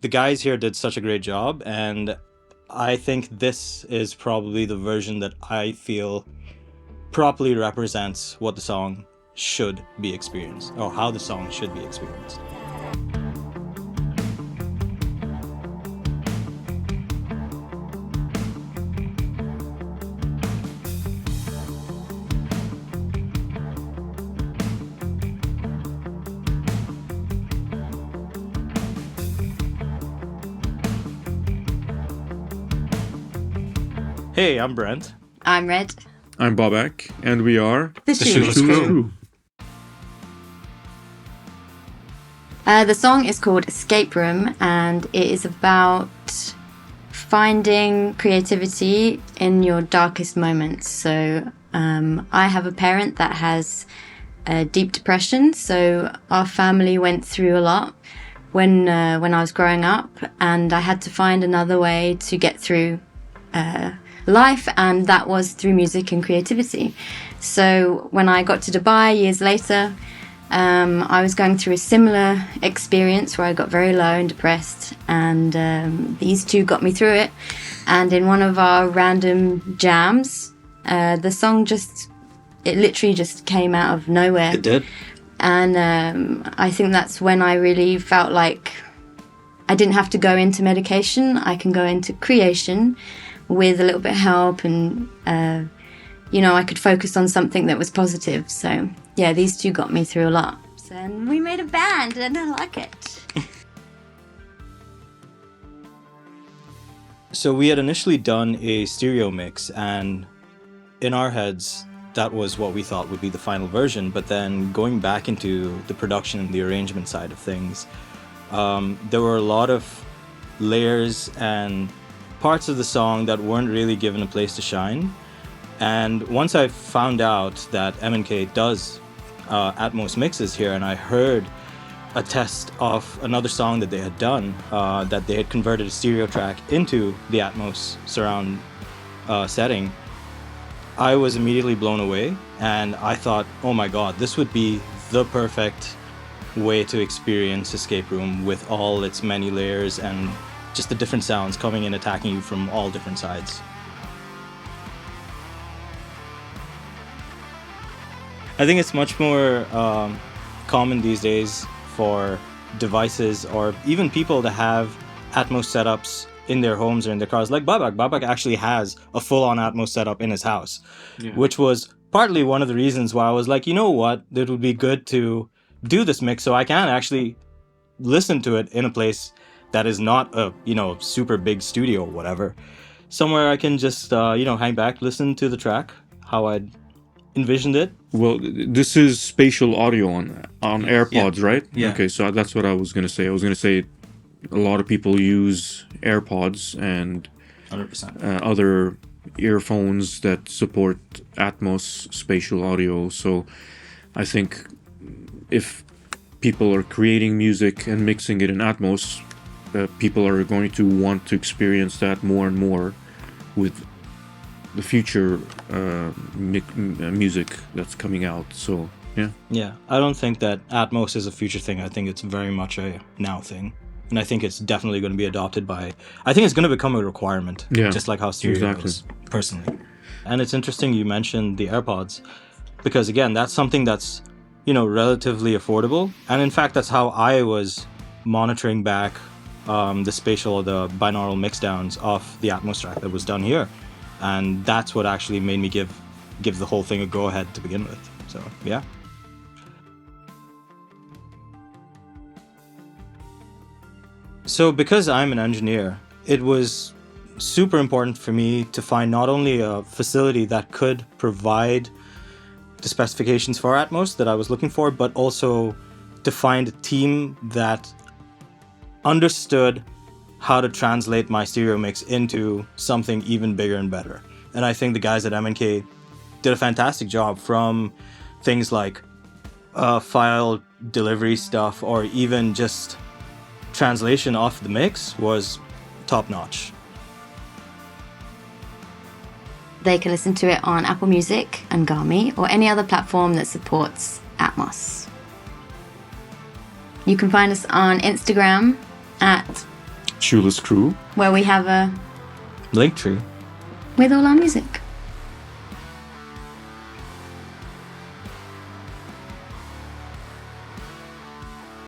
The guys here did such a great job, and I think this is probably the version that I feel properly represents what the song should be experienced, or how the song should be experienced. Hey, I'm Brent. I'm Red. I'm Bobak, and we are The Shoeless Crew. The song is called Escape Room, and it is about finding creativity in your darkest moments. So I have a parent that has deep depression, so our family went through a lot when I was growing up, and I had to find another way to get through life, and that was through music and creativity. So when I got to Dubai years later, I was going through a similar experience where I got very low and depressed, and these two got me through it. And in one of our random jams, the song literally just came out of nowhere. It did. And I think that's when I really felt like I didn't have to go into medication. I can go into creation with a little bit of help, and I could focus on something that was positive. So yeah, these two got me through a lot. And we made a band, and I like it. So we had initially done a stereo mix, and in our heads, that was what we thought would be the final version. But then going back into the production and the arrangement side of things, there were a lot of layers and parts of the song that weren't really given a place to shine. And once I found out that M&K does Atmos mixes here, and I heard a test of another song that they had done, that they had converted a stereo track into the Atmos surround setting, I was immediately blown away, and I thought, oh my god, this would be the perfect way to experience Escape Room with all its many layers and just the different sounds coming and attacking you from all different sides. I think it's much more common these days for devices or even people to have Atmos setups in their homes or in their cars. Like Babak. Babak actually has a full-on Atmos setup in his house, which was partly one of the reasons why I was like, you know what, it would be good to do this mix so I can actually listen to it in a place that is not a, super big studio or whatever. Somewhere I can just, hang back, listen to the track, how I'd envisioned it. Well, this is spatial audio on AirPods, right? Yeah. Okay, so that's what I was going to say. I was going to say a lot of people use AirPods and 100%. Other earphones that support Atmos spatial audio. So I think if people are creating music and mixing it in Atmos, people are going to want to experience that more and more with the future music that's coming out. So yeah, I don't think that Atmos is a future thing. I think it's very much a now thing, and I think it's definitely going to be adopted I think it's going to become a requirement, just like how stereo is, personally. And it's interesting you mentioned the AirPods, because again, that's something that's relatively affordable, and in fact that's how I was monitoring back the spatial or the binaural mixdowns of the Atmos track that was done here, and that's what actually made me give the whole thing a go-ahead to begin with. So yeah. So because I'm an engineer, it was super important for me to find not only a facility that could provide the specifications for Atmos that I was looking for, but also to find a team that understood how to translate my stereo mix into something even bigger and better. And I think the guys at M&K did a fantastic job, from things like file delivery stuff, or even just translation of the mix was top-notch. They can listen to it on Apple Music, Ngami, or any other platform that supports Atmos. You can find us on Instagram at Shoeless Crew, where we have a Linktree. with all our music.